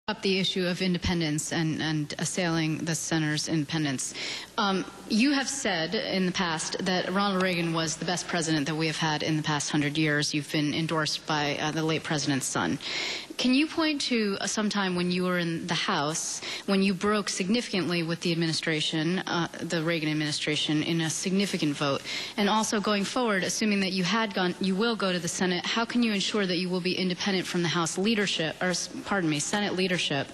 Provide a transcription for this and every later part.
Up the issue of independence and assailing the senator's independence. You have said in the past that Ronald Reagan was the best president that we have had in the past 100 years. You've been endorsed by the late president's son. Can you point to some time when you were in the House when you broke significantly with the administration, the Reagan administration, in a significant vote? And also going forward, assuming that you will go to the Senate, how can you ensure that you will be independent from the House leadership, or pardon me, Senate leadership,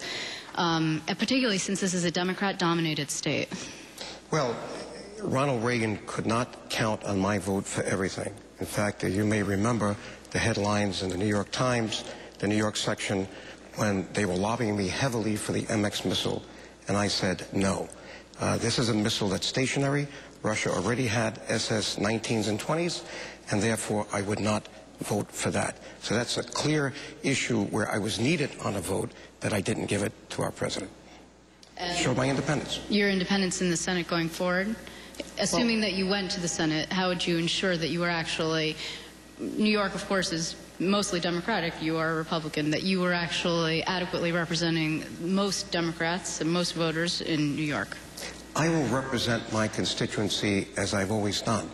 particularly since this is a Democrat-dominated state? Well, Ronald Reagan could not count on my vote for everything. In fact, you may remember the headlines in the New York Times, the New York section, when they were lobbying me heavily for the MX missile, and I said no. This is a missile that's stationary. Russia already had SS-19s and 20s, and therefore I would not vote for that. So that's a clear issue where I was needed on a vote that I didn't give it to our president. Showed my independence. Your independence in the Senate going forward? Assuming that you went to the Senate, how would you ensure that you were actually, New York, of course, is mostly Democratic, you are a Republican, that you were actually adequately representing most Democrats and most voters in New York? I will represent my constituency as I've always done.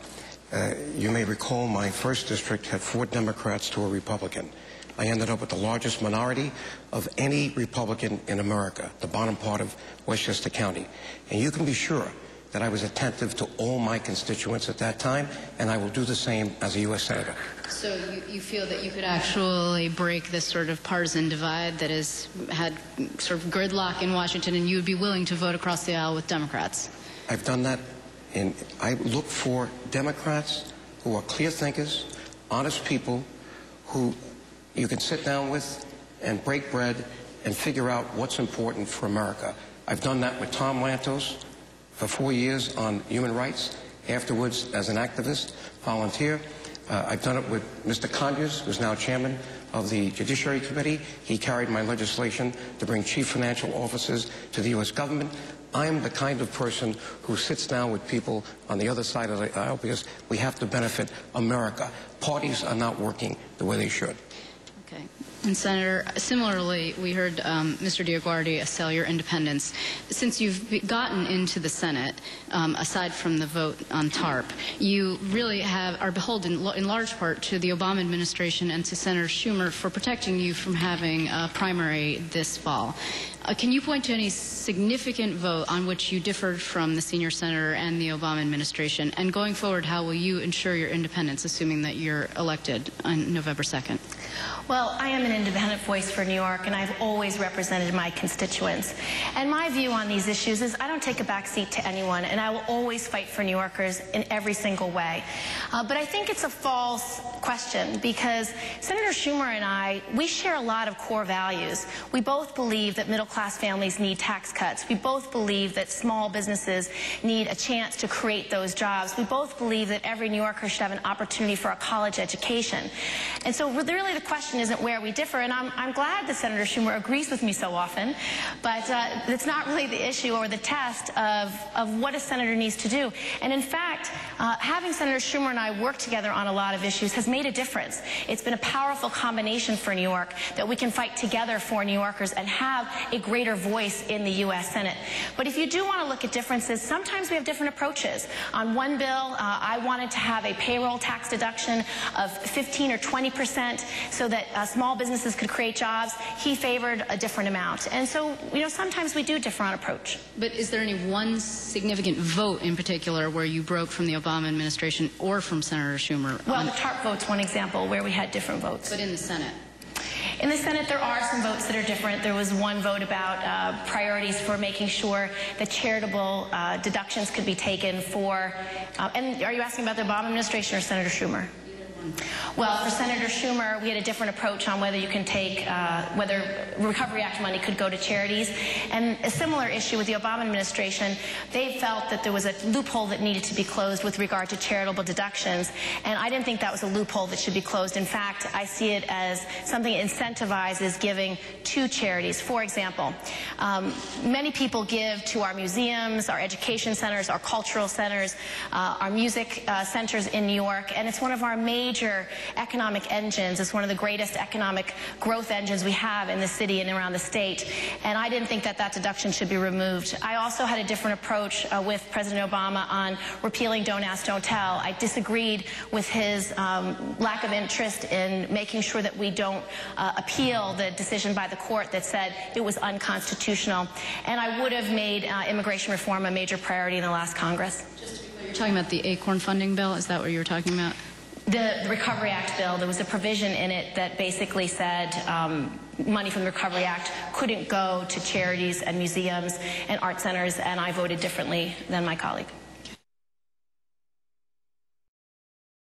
You may recall my first district had 4 Democrats to a Republican. I ended up with the largest minority of any Republican in America, the bottom part of Westchester County. And you can be sure that I was attentive to all my constituents at that time, and I will do the same as a U.S. Senator. So you feel that you could actually break this sort of partisan divide that has had sort of gridlock in Washington, and you would be willing to vote across the aisle with Democrats? I've done that, and I look for Democrats who are clear thinkers, honest people, who you can sit down with and break bread and figure out what's important for America. I've done that with Tom Lantos for 4 years on human rights, afterwards as an activist, volunteer. I've done it with Mr. Conyers, who's now chairman of the Judiciary Committee. He carried my legislation to bring chief financial officers to the U.S. government. I'm the kind of person who sits down with people on the other side of the aisle because we have to benefit America. Parties are not working the way they should. Okay. And Senator, similarly, we heard Mr. DeBateRanks assail your independence. Since you've gotten into the Senate, aside from the vote on TARP, you really are beholden in large part to the Obama administration and to Senator Schumer for protecting you from having a primary this fall. Can you point to any significant vote on which you differed from the senior senator and the Obama administration? And going forward, how will you ensure your independence, assuming that you're elected on November 2nd? Well, I am an independent voice for New York, and I've always represented my constituents. And my view on these issues is I don't take a back seat to anyone, and I will always fight for New Yorkers in every single way. But I think it's a false question because Senator Schumer and I, we share a lot of core values. We both believe that middle-class families need tax cuts. We both believe that small businesses need a chance to create those jobs. We both believe that every New Yorker should have an opportunity for a college education. And so really the question isn't where we differ, and I'm glad that Senator Schumer agrees with me so often, but it's not really the issue or the test of what a senator needs to do. And in fact, having Senator Schumer and I work together on a lot of issues has made a difference. It's been a powerful combination for New York that we can fight together for New Yorkers and have a greater voice in the U.S. Senate. But if you do want to look at differences, sometimes we have different approaches. On one bill, I wanted to have a payroll tax deduction of 15 or 20% so that small businesses could create jobs. He favored a different amount. And so, you know, sometimes we do differ on approach. But is there any one significant vote in particular where you broke from the Obama administration or from Senator Schumer? Well, the TARP vote's one example where we had different votes. But in the Senate? In the Senate, there are some votes that are different. There was one vote about priorities for making sure that charitable deductions could be taken for, and are you asking about the Obama administration or Senator Schumer? Well, for Senator Schumer, we had a different approach on whether you can take, whether Recovery Act money could go to charities. And a similar issue with the Obama administration, they felt that there was a loophole that needed to be closed with regard to charitable deductions. And I didn't think that was a loophole that should be closed. In fact, I see it as something that incentivizes giving to charities. For example, many people give to our museums, our education centers, our cultural centers, our music centers in New York, and it's one of our major major economic engines. It's one of the greatest economic growth engines we have in the city and around the state. And I didn't think that that deduction should be removed. I also had a different approach with President Obama on repealing Don't Ask, Don't Tell. I disagreed with his lack of interest in making sure that we don't appeal the decision by the court that said it was unconstitutional. And I would have made immigration reform a major priority in the last Congress. Just to be clear, you're talking about the ACORN funding bill? Is that what you were talking about? The Recovery Act bill, there was a provision in it that basically said money from the Recovery Act couldn't go to charities and museums and art centers, and I voted differently than my colleague.